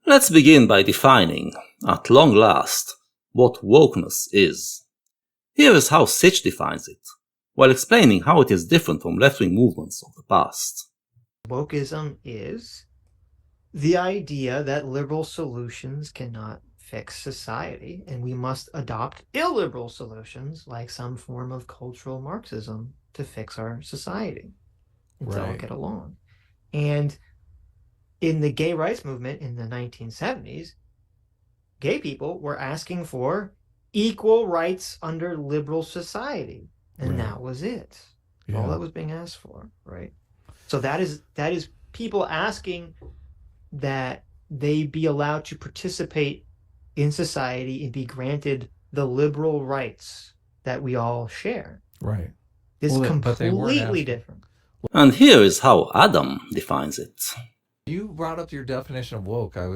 Let's begin by defining, at long last, what wokeness is. Here is how Sitch defines it, while explaining how it is different from left-wing movements of the past. Wokeism is the idea that liberal solutions cannot fix society, and we must adopt illiberal solutions like some form of cultural Marxism to fix our society and to all get along. And in the gay rights movement in the 1970s, gay people were asking for equal rights under liberal society, and that was it. All that was being asked for, right? So that is people asking that they be allowed to participate in society and be granted the liberal rights that we all share. Right. It's completely different. And here is how Adam defines it. You brought up your definition of woke. I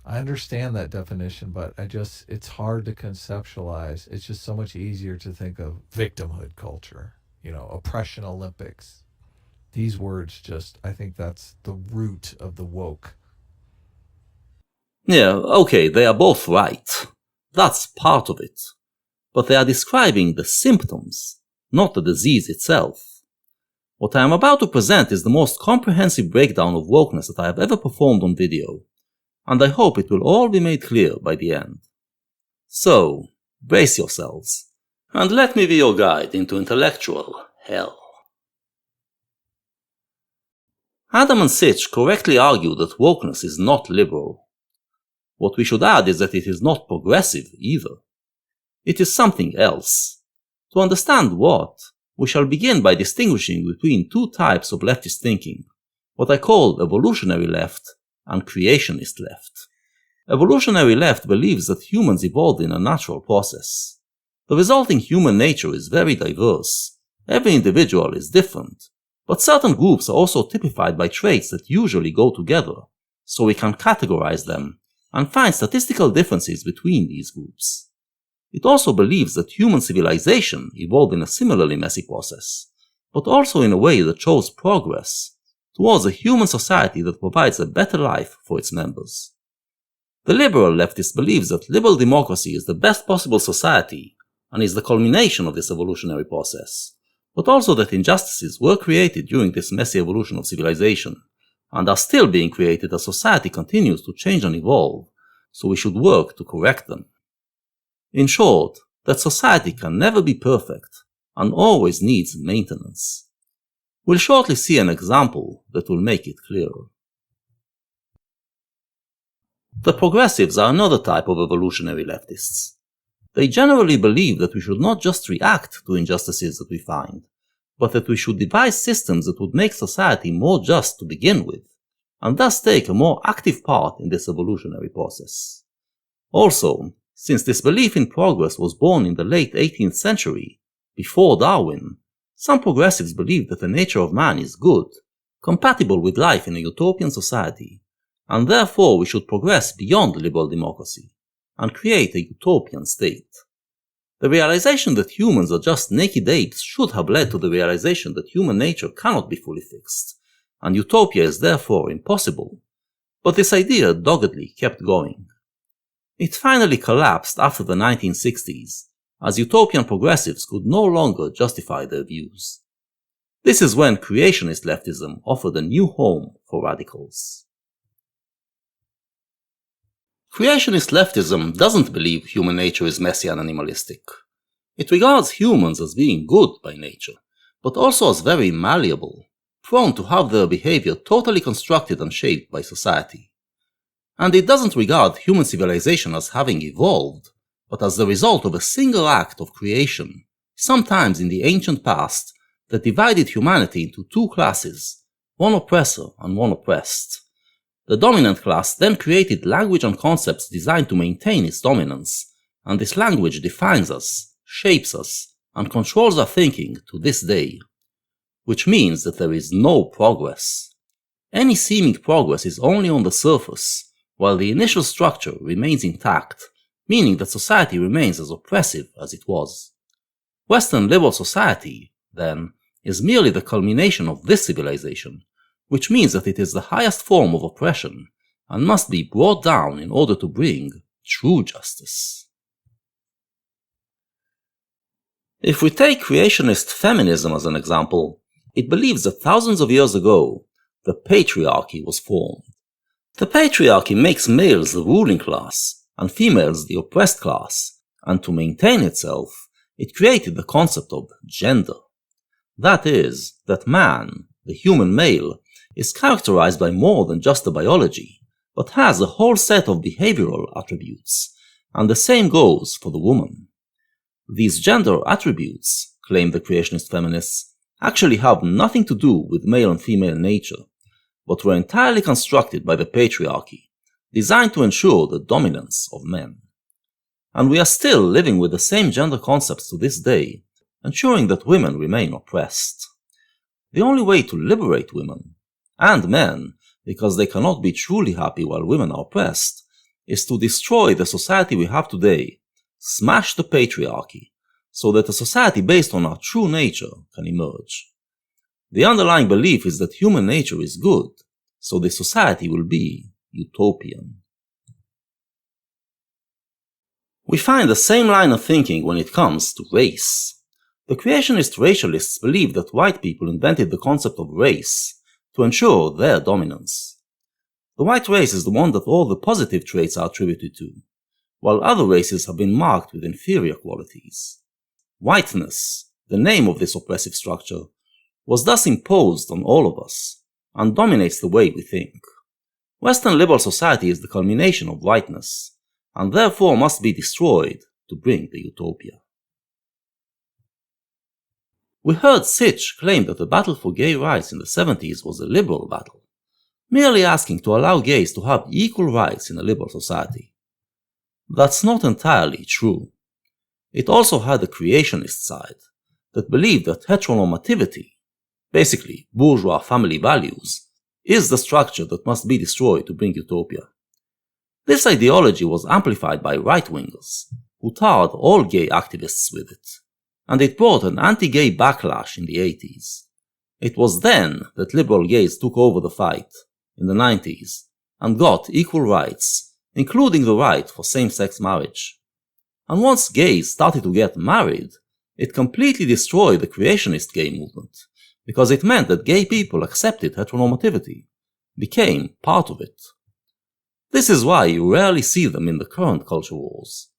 understand that definition, but it's hard to conceptualize. It's just so much easier to think of victimhood culture, oppression Olympics. These words I think that's the root of the woke. Yeah, okay, they are both right. That's part of it. But they are describing the symptoms, not the disease itself. What I am about to present is the most comprehensive breakdown of wokeness that I have ever performed on video, and I hope it will all be made clear by the end. So, brace yourselves, and let me be your guide into intellectual hell. Adam and Sitch correctly argue that wokeness is not liberal. What we should add is that it is not progressive either. It is something else. To understand what, we shall begin by distinguishing between two types of leftist thinking, what I call evolutionary left and creationist left. Evolutionary left believes that humans evolved in a natural process. The resulting human nature is very diverse. Every individual is different, but certain groups are also typified by traits that usually go together, so we can categorize them and find statistical differences between these groups. It also believes that human civilization evolved in a similarly messy process, but also in a way that shows progress towards a human society that provides a better life for its members. The liberal leftist believes that liberal democracy is the best possible society and is the culmination of this evolutionary process, but also that injustices were created during this messy evolution of civilization and are still being created as society continues to change and evolve, so we should work to correct them. In short, that society can never be perfect and always needs maintenance. We'll shortly see an example that will make it clearer. The progressives are another type of evolutionary leftists. They generally believe that we should not just react to injustices that we find, but that we should devise systems that would make society more just to begin with, and thus take a more active part in this evolutionary process. Also, since this belief in progress was born in the late 18th century, before Darwin, some progressives believe that the nature of man is good, compatible with life in a utopian society, and therefore we should progress beyond liberal democracy and create a utopian state. The realization that humans are just naked apes should have led to the realization that human nature cannot be fully fixed, and utopia is therefore impossible, but this idea doggedly kept going. It finally collapsed after the 1960s, as utopian progressives could no longer justify their views. This is when creationist leftism offered a new home for radicals. Creationist leftism doesn't believe human nature is messy and animalistic. It regards humans as being good by nature, but also as very malleable, prone to have their behavior totally constructed and shaped by society. And it doesn't regard human civilization as having evolved, but as the result of a single act of creation, sometimes in the ancient past, that divided humanity into two classes, one oppressor and one oppressed. The dominant class then created language and concepts designed to maintain its dominance, and this language defines us, shapes us, and controls our thinking to this day. Which means that there is no progress. Any seeming progress is only on the surface, while the initial structure remains intact, meaning that society remains as oppressive as it was. Western liberal society, then, is merely the culmination of this civilization, which means that it is the highest form of oppression, and must be brought down in order to bring true justice. If we take creationist feminism as an example, it believes that thousands of years ago, the patriarchy was formed. The patriarchy makes males the ruling class and females the oppressed class, and to maintain itself, it created the concept of gender. That is, that man, the human male, is characterized by more than just a biology, but has a whole set of behavioral attributes, and the same goes for the woman. These gender attributes, claim the creationist feminists, actually have nothing to do with male and female nature, but were entirely constructed by the patriarchy, designed to ensure the dominance of men. And we are still living with the same gender concepts to this day, ensuring that women remain oppressed. The only way to liberate women, and men, because they cannot be truly happy while women are oppressed, is to destroy the society we have today, smash the patriarchy, so that a society based on our true nature can emerge. The underlying belief is that human nature is good, so the society will be utopian. We find the same line of thinking when it comes to race. The creationist racialists believe that white people invented the concept of race to ensure their dominance. The white race is the one that all the positive traits are attributed to, while other races have been marked with inferior qualities. Whiteness, the name of this oppressive structure, was thus imposed on all of us, and dominates the way we think. Western liberal society is the culmination of whiteness, and therefore must be destroyed to bring the utopia. We heard Sitch claim that the battle for gay rights in the 70s was a liberal battle, merely asking to allow gays to have equal rights in a liberal society. That's not entirely true. It also had a creationist side that believed that heteronormativity, basically bourgeois family values, is the structure that must be destroyed to bring utopia. This ideology was amplified by right-wingers, who tarred all gay activists with it, and it brought an anti-gay backlash in the 80s. It was then that liberal gays took over the fight, in the 90s, and got equal rights, including the right for same-sex marriage. And once gays started to get married, it completely destroyed the creationist gay movement, because it meant that gay people accepted heteronormativity, became part of it. This is why you rarely see them in the current culture wars.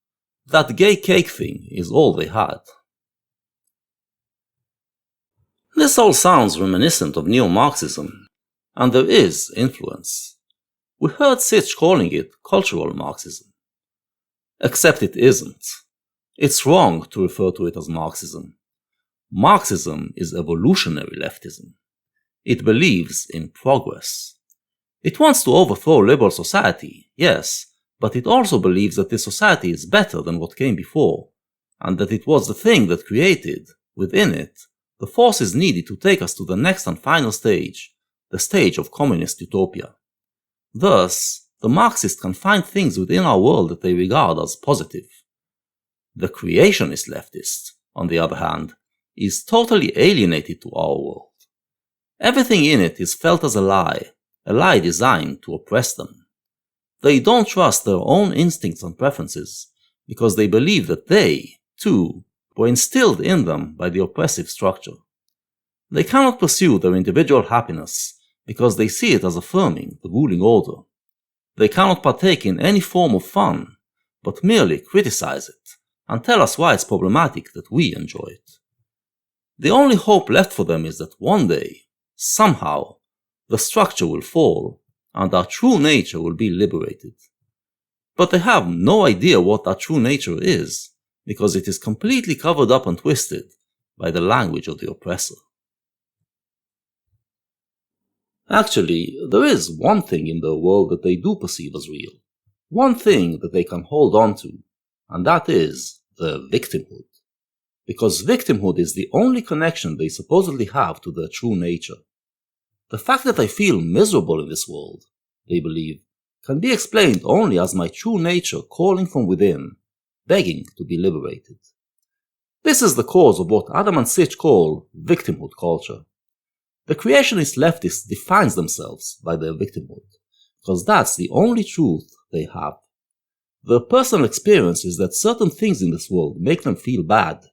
That gay cake thing is all they had. This all sounds reminiscent of neo-Marxism, and there is influence. We heard Sitch calling it cultural Marxism. Except it isn't. It's wrong to refer to it as Marxism. Marxism is evolutionary leftism. It believes in progress. It wants to overthrow liberal society, yes, but it also believes that this society is better than what came before, and that it was the thing that created, within it, the forces needed to take us to the next and final stage, the stage of communist utopia. Thus, the Marxists can find things within our world that they regard as positive. The creationist leftist, on the other hand, is totally alienated to our world. Everything in it is felt as a lie designed to oppress them. They don't trust their own instincts and preferences, because they believe that they, too, were instilled in them by the oppressive structure. They cannot pursue their individual happiness because they see it as affirming the ruling order. They cannot partake in any form of fun, but merely criticize it and tell us why it's problematic that we enjoy it. The only hope left for them is that one day, somehow, the structure will fall and our true nature will be liberated. But they have no idea what that true nature is, because it is completely covered up and twisted by the language of the oppressor. Actually, there is one thing in their world that they do perceive as real, one thing that they can hold on to, and that is their victimhood. Because victimhood is the only connection they supposedly have to their true nature. The fact that I feel miserable in this world, they believe, can be explained only as my true nature calling from within, begging to be liberated. This is the cause of what Adam and Sitch call victimhood culture. The creationist leftists define themselves by their victimhood, because that's the only truth they have. Their personal experience is that certain things in this world make them feel bad,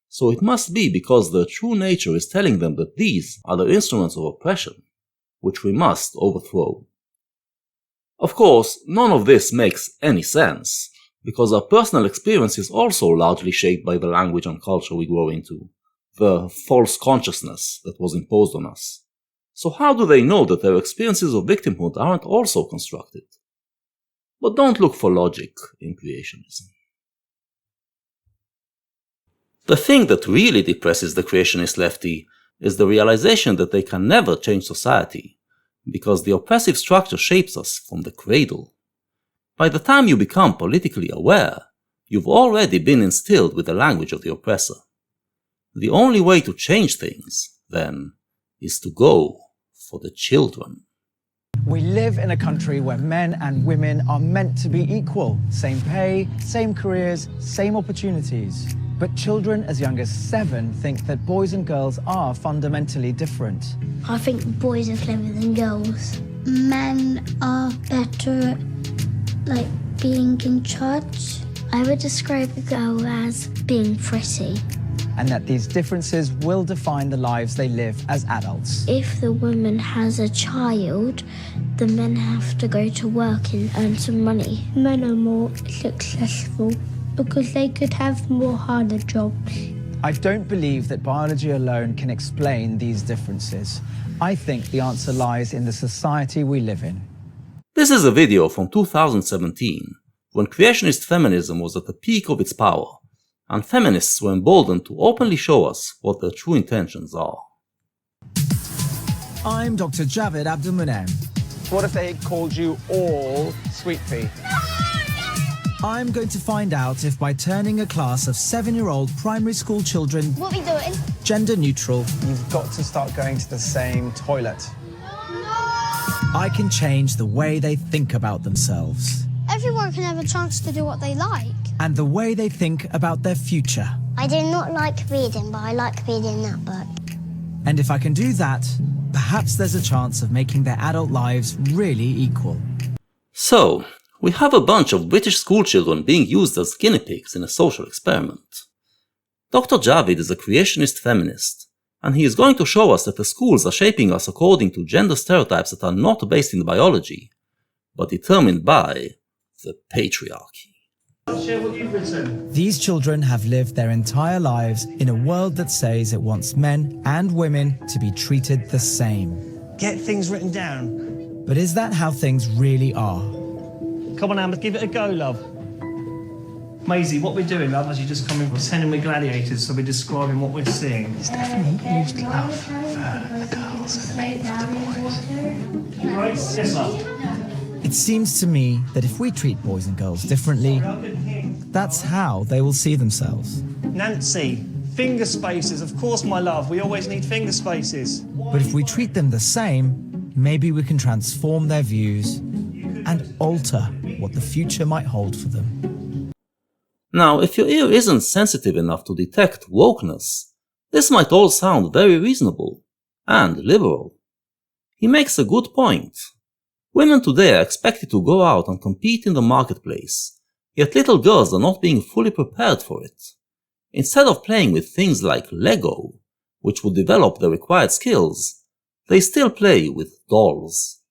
so it must be because their true nature is telling them that these are the instruments of oppression, which we must overthrow. Of course, none of this makes any sense, because our personal experience is also largely shaped by the language and culture we grow into, the false consciousness that was imposed on us. So how do they know that their experiences of victimhood aren't also constructed? But don't look for logic in creationism. The thing that really depresses the creationist lefty is the realization that they can never change society, because the oppressive structure shapes us from the cradle. By the time you become politically aware, you've already been instilled with the language of the oppressor. The only way to change things, then, is to go for the children. We live in a country where men and women are meant to be equal. Same pay, same careers, same opportunities. But children as young as 7 think that boys and girls are fundamentally different. I think boys are cleverer than girls. Men are better at, being in charge. I would describe a girl as being pretty. And that these differences will define the lives they live as adults. If the woman has a child, the men have to go to work and earn some money. Men are more successful because they could have more harder jobs. I don't believe that biology alone can explain these differences. I think the answer lies in the society we live in. This is a video from 2017, when creationist feminism was at the peak of its power, and feminists were emboldened to openly show us what their true intentions are. I'm Dr. Javed Abdulmunem. What if they called you all sweet pea? I'm going to find out if by turning a class of 7-year-old primary school children What are we doing? gender neutral, you've got to start going to the same toilet. I can change the way they think about themselves Everyone can have a chance to do what they like. and the way they think about their future. I do not like reading, but I like reading that book. And if I can do that, perhaps there's a chance of making their adult lives really equal. So, we have a bunch of British schoolchildren being used as guinea pigs in a social experiment. Dr. Javed is a creationist feminist, and he is going to show us that the schools are shaping us according to gender stereotypes that are not based in biology, but determined by the patriarchy. Share what you've written. These children have lived their entire lives in a world that says it wants men and women to be treated the same. Get things written down. But is that how things really are? Come on, Amber, give it a go, love. Maisie, what we're doing, love, as you just come in, pretending we're gladiators, so we're describing what we're seeing. Stephanie used love for the girls and hate for the boys. Right? Yes, love. It seems to me that if we treat boys and girls differently, that's how they will see themselves. Nancy, finger spaces. Of course, my love, we always need finger spaces. But if we treat them the same, maybe we can transform their views and alter what the future might hold for them. Now, if your ear isn't sensitive enough to detect wokeness, this might all sound very reasonable and liberal. He makes a good point. Women today are expected to go out and compete in the marketplace, yet little girls are not being fully prepared for it. Instead of playing with things like Lego, which would develop the required skills, they still play with dolls.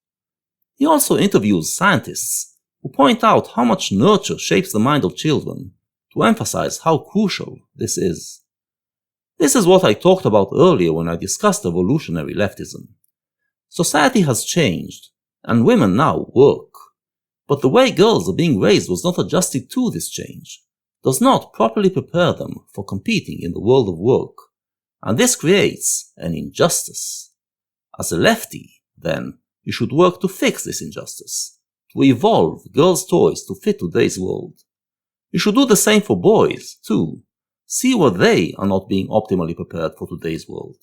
He also interviews scientists who point out how much nurture shapes the mind of children, to emphasize how crucial this is. This is what I talked about earlier when I discussed evolutionary leftism. Society has changed, and women now work. But the way girls are being raised was not adjusted to this change, does not properly prepare them for competing in the world of work, and this creates an injustice. As a lefty, then, you should work to fix this injustice, to evolve girls' toys to fit today's world. You should do the same for boys, too. See where they are not being optimally prepared for today's world.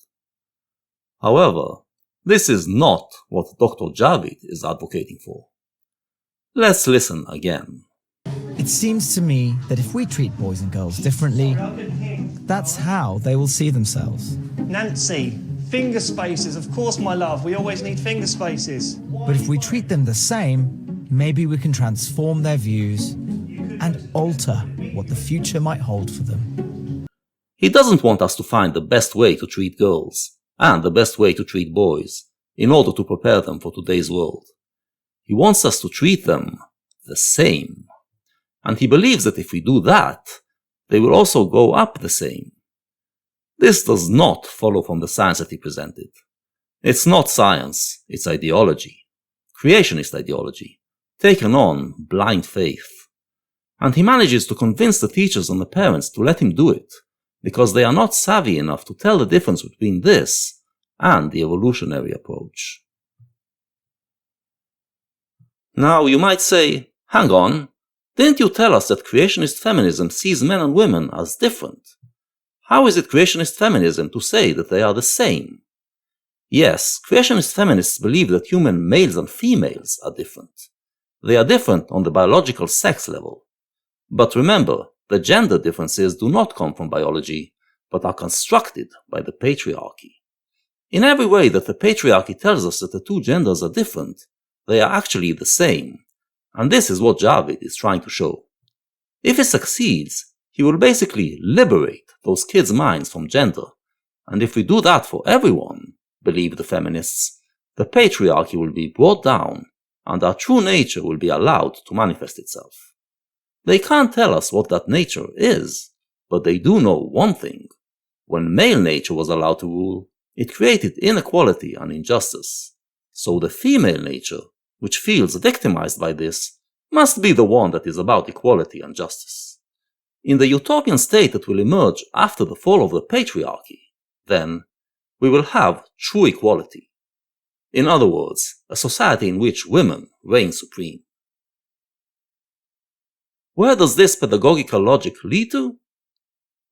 However, this is not what Dr. Javed is advocating for. Let's listen again. It seems to me that if we treat boys and girls differently, that's how they will see themselves. Nancy, Finger spaces, of course, my love. We always need finger spaces. But if we treat them the same, maybe we can transform their views and alter what the future might hold for them. He doesn't want us to find the best way to treat girls and the best way to treat boys in order to prepare them for today's world. He wants us to treat them the same. And he believes that if we do that, they will also grow up the same. This does not follow from the science that he presented. It's not science, it's ideology. Creationist ideology, taken on blind faith. And he manages to convince the teachers and the parents to let him do it, because they are not savvy enough to tell the difference between this and the evolutionary approach. Now you might say, hang on, didn't you tell us that creationist feminism sees men and women as different? How is it creationist feminism to say that they are the same? Yes, creationist feminists believe that human males and females are different. They are different on the biological sex level. But remember, the gender differences do not come from biology, but are constructed by the patriarchy. In every way that the patriarchy tells us that the two genders are different, they are actually the same. And this is what Javid is trying to show. If he succeeds, he will basically liberate those kids' minds from gender. And if we do that for everyone, believe the feminists, the patriarchy will be brought down and our true nature will be allowed to manifest itself. They can't tell us what that nature is, but they do know one thing. When male nature was allowed to rule, it created inequality and injustice. So the female nature, which feels victimized by this, must be the one that is about equality and justice. In the utopian state that will emerge after the fall of the patriarchy, then, we will have true equality. In other words, a society in which women reign supreme. Where does this pedagogical logic lead to?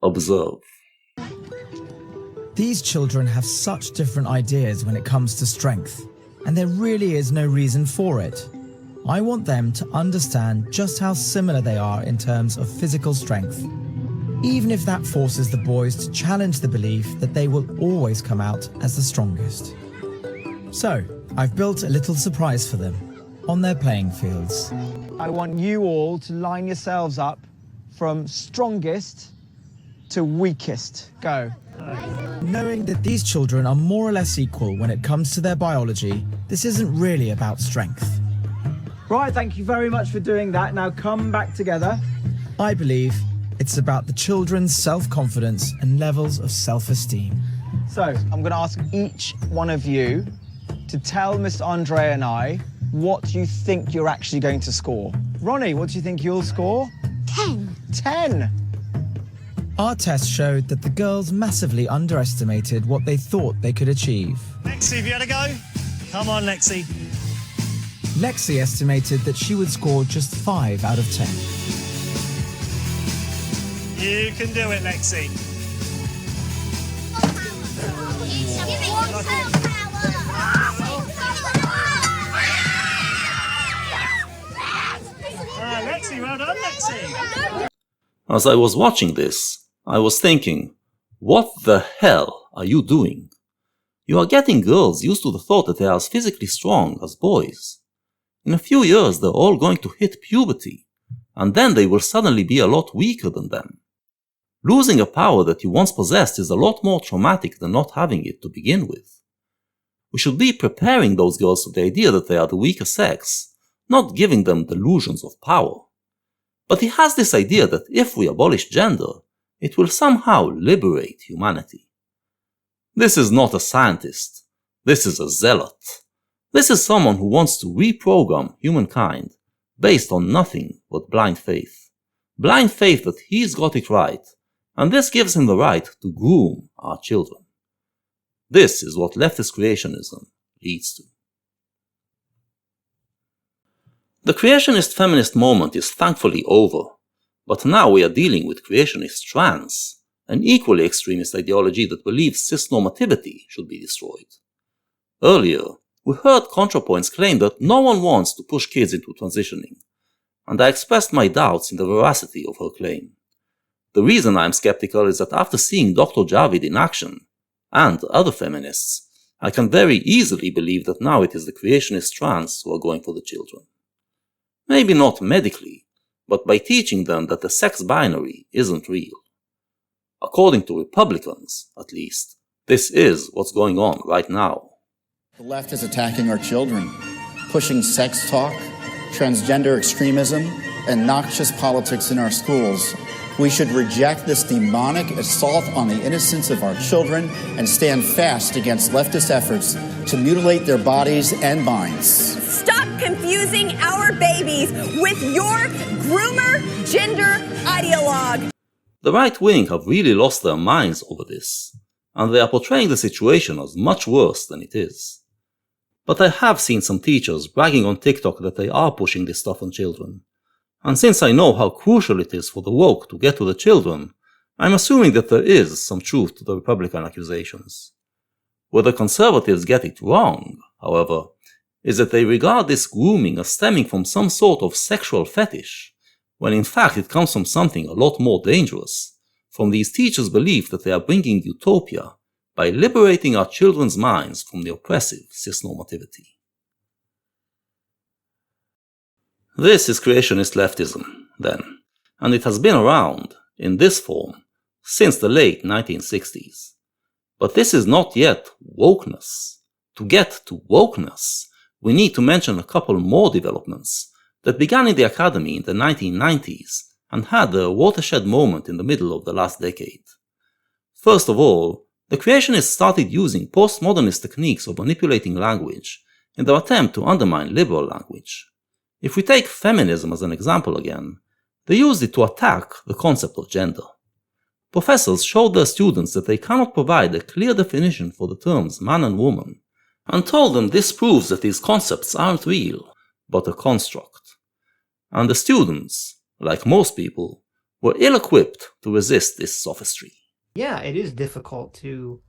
Observe. These children have such different ideas when it comes to strength, and there really is no reason for it. I want them to understand just how similar they are in terms of physical strength, even if that forces the boys to challenge the belief that they will always come out as the strongest. So, I've built a little surprise for them on their playing fields. I want you all to line yourselves up from strongest to weakest. Go. Knowing that these children are more or less equal when it comes to their biology, this isn't really about strength. Right, thank you very much for doing that. Now come back together. I believe it's about the children's self-confidence and levels of self-esteem. So, I'm going to ask each one of you to tell Mr. Andre and I what you think you're actually going to score. Ronnie, what do you think you'll score? 10. 10. Our test showed that the girls massively underestimated what they thought they could achieve. Lexi, have you had a go? Come on, Lexi. Lexi estimated that she would score just 5 out of 10. You can do it, Lexi. Lexi, well done, Lexi. As I was watching this, I was thinking, what the hell are you doing? You are getting girls used to the thought that they are as physically strong as boys. In a few years they're all going to hit puberty, and then they will suddenly be a lot weaker than them. Losing a power that you once possessed is a lot more traumatic than not having it to begin with. We should be preparing those girls for the idea that they are the weaker sex, not giving them delusions of power. But he has this idea that if we abolish gender, it will somehow liberate humanity. This is not a scientist. This is a zealot. This is someone who wants to reprogram humankind based on nothing but blind faith. Blind faith that he's got it right, and this gives him the right to groom our children. This is what leftist creationism leads to. The creationist feminist moment is thankfully over, but now we are dealing with creationist trans, an equally extremist ideology that believes cisnormativity should be destroyed. Earlier, we heard ContraPoints claim that no one wants to push kids into transitioning, and I expressed my doubts in the veracity of her claim. The reason I am skeptical is that after seeing Dr. Javid in action, and other feminists, I can very easily believe that now it is the creationist trans who are going for the children. Maybe not medically, but by teaching them that the sex binary isn't real. According to Republicans, at least, this is what's going on right now. The left is attacking our children, pushing sex talk, transgender extremism, and noxious politics in our schools. We should reject this demonic assault on the innocence of our children and stand fast against leftist efforts to mutilate their bodies and minds. Stop confusing our babies with your groomer gender ideologue. The right wing have really lost their minds over this, and they are portraying the situation as much worse than it is. But I have seen some teachers bragging on TikTok that they are pushing this stuff on children. And since I know how crucial it is for the woke to get to the children, I'm assuming that there is some truth to the Republican accusations. Where the conservatives get it wrong, however, is that they regard this grooming as stemming from some sort of sexual fetish, when in fact it comes from something a lot more dangerous, from these teachers' belief that they are bringing utopia by liberating our children's minds from the oppressive cisnormativity. This is creationist leftism, then, and it has been around, in this form, since the late 1960s. But this is not yet wokeness. To get to wokeness, we need to mention a couple more developments that began in the academy in the 1990s and had a watershed moment in the middle of the last decade. First of all, the creationists started using postmodernist techniques of manipulating language in their attempt to undermine liberal language. If we take feminism as an example again, they used it to attack the concept of gender. Professors showed their students that they cannot provide a clear definition for the terms man and woman, and told them this proves that these concepts aren't real, but a construct. And the students, like most people, were ill-equipped to resist this sophistry. Yeah, it is difficult to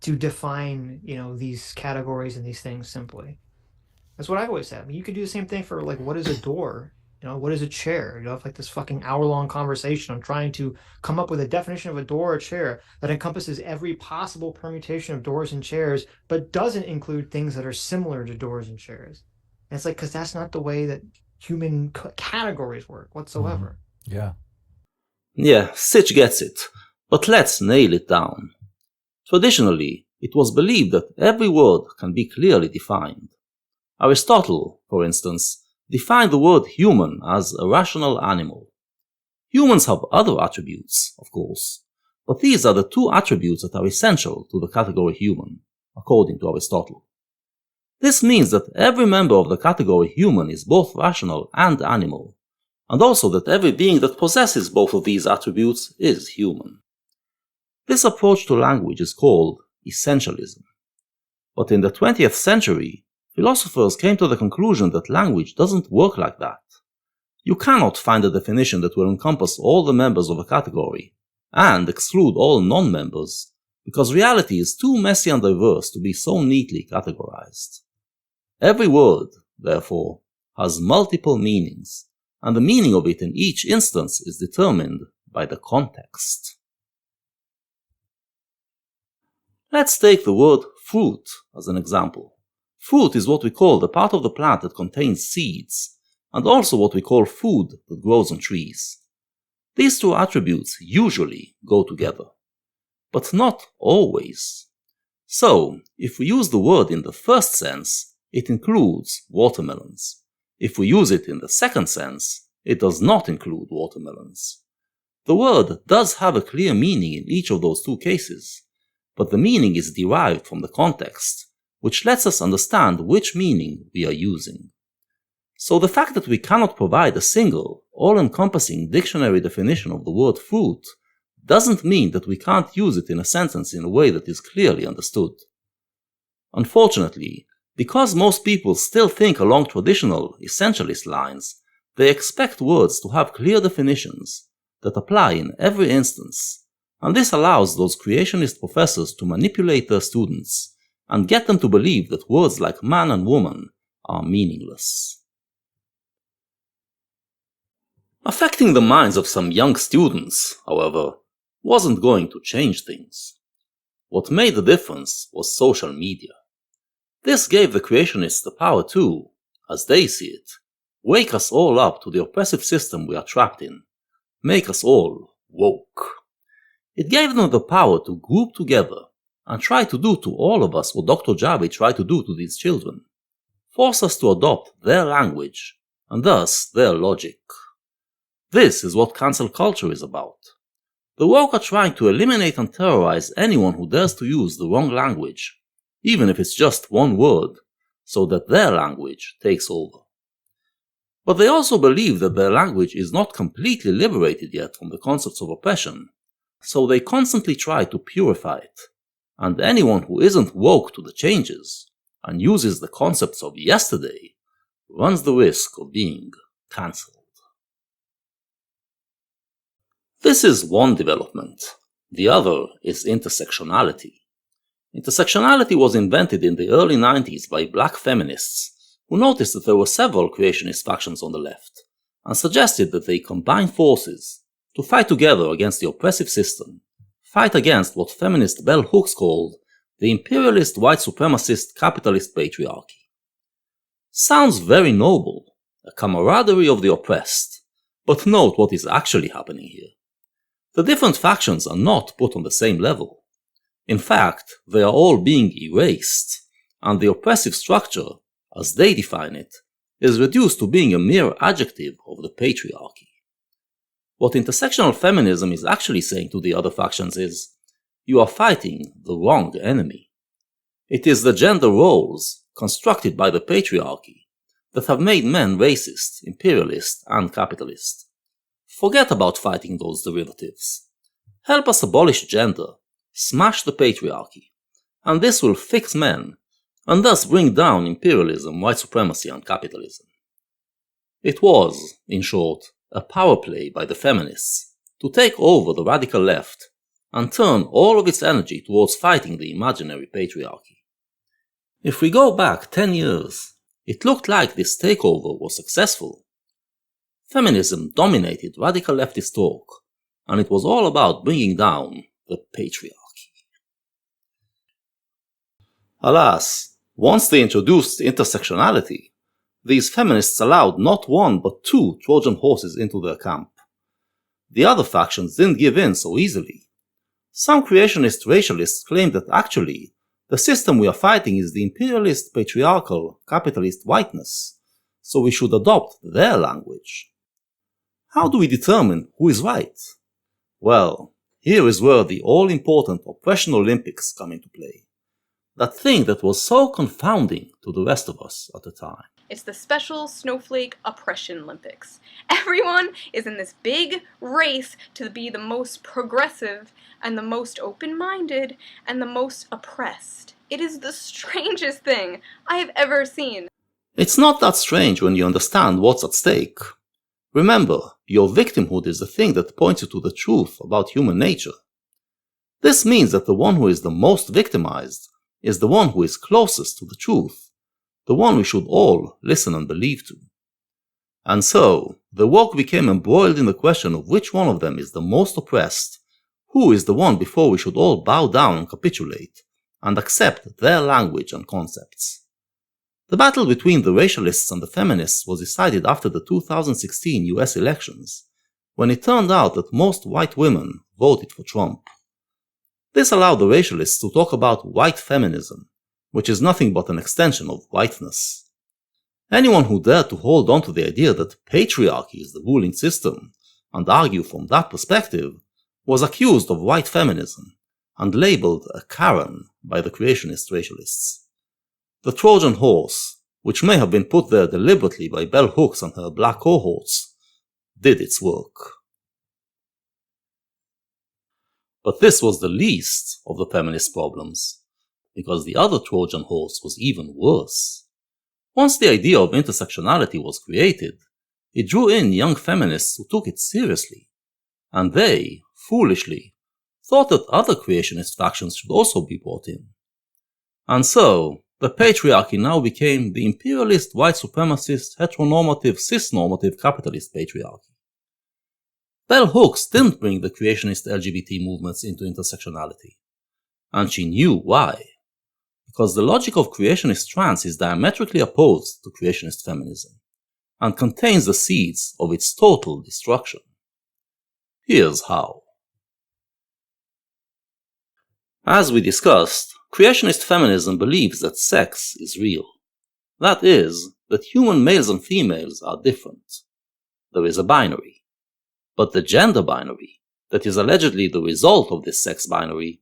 define, these categories and these things simply. That's what I've always said. I mean, you could do the same thing for what is a door? What is a chair? Have this fucking hour-long conversation on trying to come up with a definition of a door or chair that encompasses every possible permutation of doors and chairs, but doesn't include things that are similar to doors and chairs. And it's because that's not the way that human categories work whatsoever. Yeah. Yeah, Sitch gets it, but let's nail it down. Traditionally, it was believed that every word can be clearly defined. Aristotle, for instance, defined the word human as a rational animal. Humans have other attributes, of course, but these are the two attributes that are essential to the category human, according to Aristotle. This means that every member of the category human is both rational and animal, and also that every being that possesses both of these attributes is human. This approach to language is called essentialism. But in the 20th century, philosophers came to the conclusion that language doesn't work like that. You cannot find a definition that will encompass all the members of a category and exclude all non-members, because reality is too messy and diverse to be so neatly categorized. Every word, therefore, has multiple meanings, and the meaning of it in each instance is determined by the context. Let's take the word fruit as an example. Fruit is what we call the part of the plant that contains seeds, and also what we call food that grows on trees. These two attributes usually go together, but not always. So, if we use the word in the first sense, it includes watermelons. If we use it in the second sense, it does not include watermelons. The word does have a clear meaning in each of those two cases, but the meaning is derived from the context, which lets us understand which meaning we are using. So the fact that we cannot provide a single, all-encompassing dictionary definition of the word fruit doesn't mean that we can't use it in a sentence in a way that is clearly understood. Unfortunately, because most people still think along traditional, essentialist lines, they expect words to have clear definitions that apply in every instance, and this allows those creationist professors to manipulate their students and get them to believe that words like man and woman are meaningless. Affecting the minds of some young students, however, wasn't going to change things. What made the difference was social media. This gave the creationists the power to, as they see it, wake us all up to the oppressive system we are trapped in, make us all woke. It gave them the power to group together and try to do to all of us what Dr. Jabi tried to do to these children, force us to adopt their language and thus their logic. This is what cancel culture is about. The woke are trying to eliminate and terrorize anyone who dares to use the wrong language, even if it's just one word, so that their language takes over. But they also believe that their language is not completely liberated yet from the concepts of oppression, so they constantly try to purify it, and anyone who isn't woke to the changes and uses the concepts of yesterday runs the risk of being cancelled. This is one development. The other is intersectionality. Intersectionality was invented in the early 90s by black feminists who noticed that there were several creationist factions on the left and suggested that they combine forces to fight together against the oppressive system, fight against what feminist bell hooks called the imperialist white supremacist capitalist patriarchy. Sounds very noble, a camaraderie of the oppressed, but note what is actually happening here. The different factions are not put on the same level. In fact, they are all being erased, and the oppressive structure, as they define it, is reduced to being a mere adjective of the patriarchy. What intersectional feminism is actually saying to the other factions is, you are fighting the wrong enemy. It is the gender roles constructed by the patriarchy that have made men racist, imperialist, and capitalist. Forget about fighting those derivatives. Help us abolish gender, smash the patriarchy, and this will fix men, and thus bring down imperialism, white supremacy, and capitalism. It was, in short, a power play by the feminists to take over the radical left and turn all of its energy towards fighting the imaginary patriarchy. If we go back 10 years, it looked like this takeover was successful. Feminism dominated radical leftist talk, and it was all about bringing down the patriarchy. Alas, once they introduced intersectionality, these feminists allowed not one but two Trojan horses into their camp. The other factions didn't give in so easily. Some creationist racialists claimed that actually, the system we are fighting is the imperialist, patriarchal, capitalist whiteness, so we should adopt their language. How do we determine who is right? Well, here is where the all-important Oppression Olympics come into play. That thing that was so confounding to the rest of us at the time. It's the special snowflake oppression Olympics. Everyone is in this big race to be the most progressive and the most open-minded and the most oppressed. It is the strangest thing I have ever seen. It's not that strange when you understand what's at stake. Remember, your victimhood is the thing that points you to the truth about human nature. This means that the one who is the most victimized is the one who is closest to the truth, the one we should all listen and believe to. And so, the woke became embroiled in the question of which one of them is the most oppressed, who is the one before we should all bow down and capitulate, and accept their language and concepts. The battle between the racialists and the feminists was decided after the 2016 US elections, when it turned out that most white women voted for Trump. This allowed the racialists to talk about white feminism, which is nothing but an extension of whiteness. Anyone who dared to hold on to the idea that patriarchy is the ruling system and argue from that perspective was accused of white feminism and labeled a Karen by the creationist racialists. The Trojan horse, which may have been put there deliberately by bell hooks and her black cohorts, did its work. But this was the least of the feminist problems, because the other Trojan horse was even worse. Once the idea of intersectionality was created, it drew in young feminists who took it seriously, and they, foolishly, thought that other creationist factions should also be brought in. And so, the patriarchy now became the imperialist, white supremacist, heteronormative, cisnormative capitalist patriarchy. Bell hooks didn't bring the creationist LGBT movements into intersectionality, And she knew why. Because the logic of creationist trans is diametrically opposed to creationist feminism, and contains the seeds of its total destruction. Here's how. As we discussed, creationist feminism believes that sex is real. That is, that human males and females are different. There is a binary. But the gender binary, that is allegedly the result of this sex binary,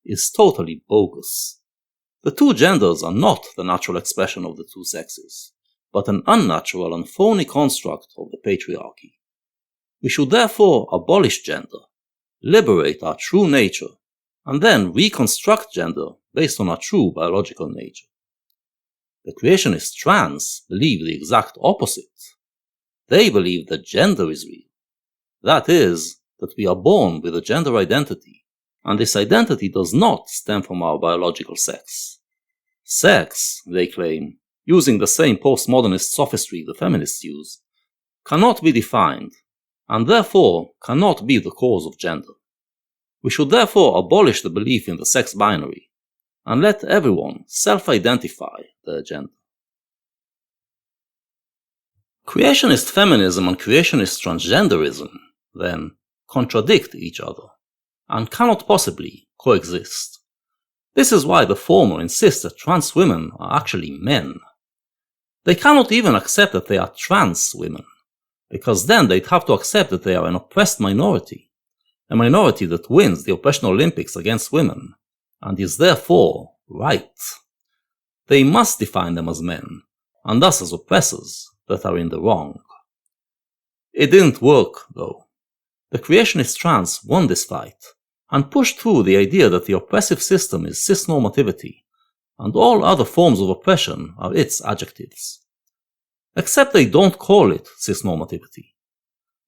is totally bogus. The two genders are not the natural expression of the two sexes, but an unnatural and phony construct of the patriarchy. We should therefore abolish gender, liberate our true nature, and then reconstruct gender based on our true biological nature. The creationist trans believe the exact opposite. They believe that gender is real. That is, that we are born with a gender identity, and this identity does not stem from our biological sex. Sex, they claim, using the same postmodernist sophistry the feminists use, cannot be defined, and therefore cannot be the cause of gender. We should therefore abolish the belief in the sex binary, and let everyone self-identify their gender. Creationist feminism and creationist transgenderism, then, contradict each other, and cannot possibly coexist. This is why the former insists that trans women are actually men. They cannot even accept that they are trans women, because then they'd have to accept that they are an oppressed minority, a minority that wins the oppression Olympics against women, and is therefore right. They must define them as men, and thus as oppressors that are in the wrong. It didn't work, though. The creationist trans won this fight, and pushed through the idea that the oppressive system is cisnormativity, and all other forms of oppression are its adjectives. Except they don't call it cisnormativity.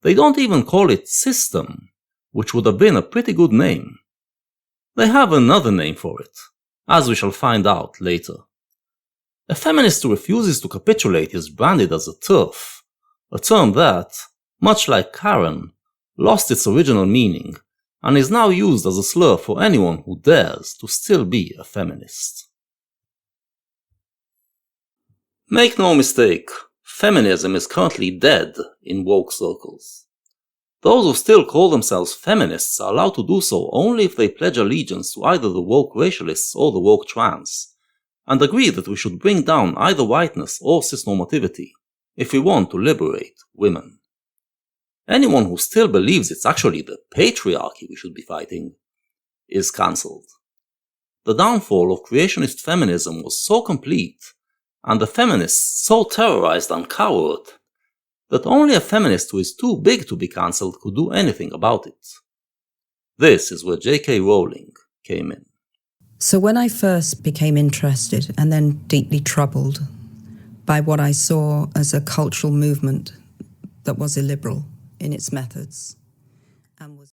They don't even call it system, which would have been a pretty good name. They have another name for it, as we shall find out later. A feminist who refuses to capitulate is branded as a TERF, a term that, much like Karen, lost its original meaning and is now used as a slur for anyone who dares to still be a feminist. Make no mistake, feminism is currently dead in woke circles. Those who still call themselves feminists are allowed to do so only if they pledge allegiance to either the woke racialists or the woke trans, and agree that we should bring down either whiteness or cisnormativity if we want to liberate women. Anyone who still believes it's actually the patriarchy we should be fighting is cancelled. The downfall of creationist feminism was so complete, and the feminists so terrorized and cowered, that only a feminist who is too big to be cancelled could do anything about it. This is where J.K. Rowling came in. So when I first became interested and then deeply troubled by what I saw as a cultural movement that was illiberal in its methods and was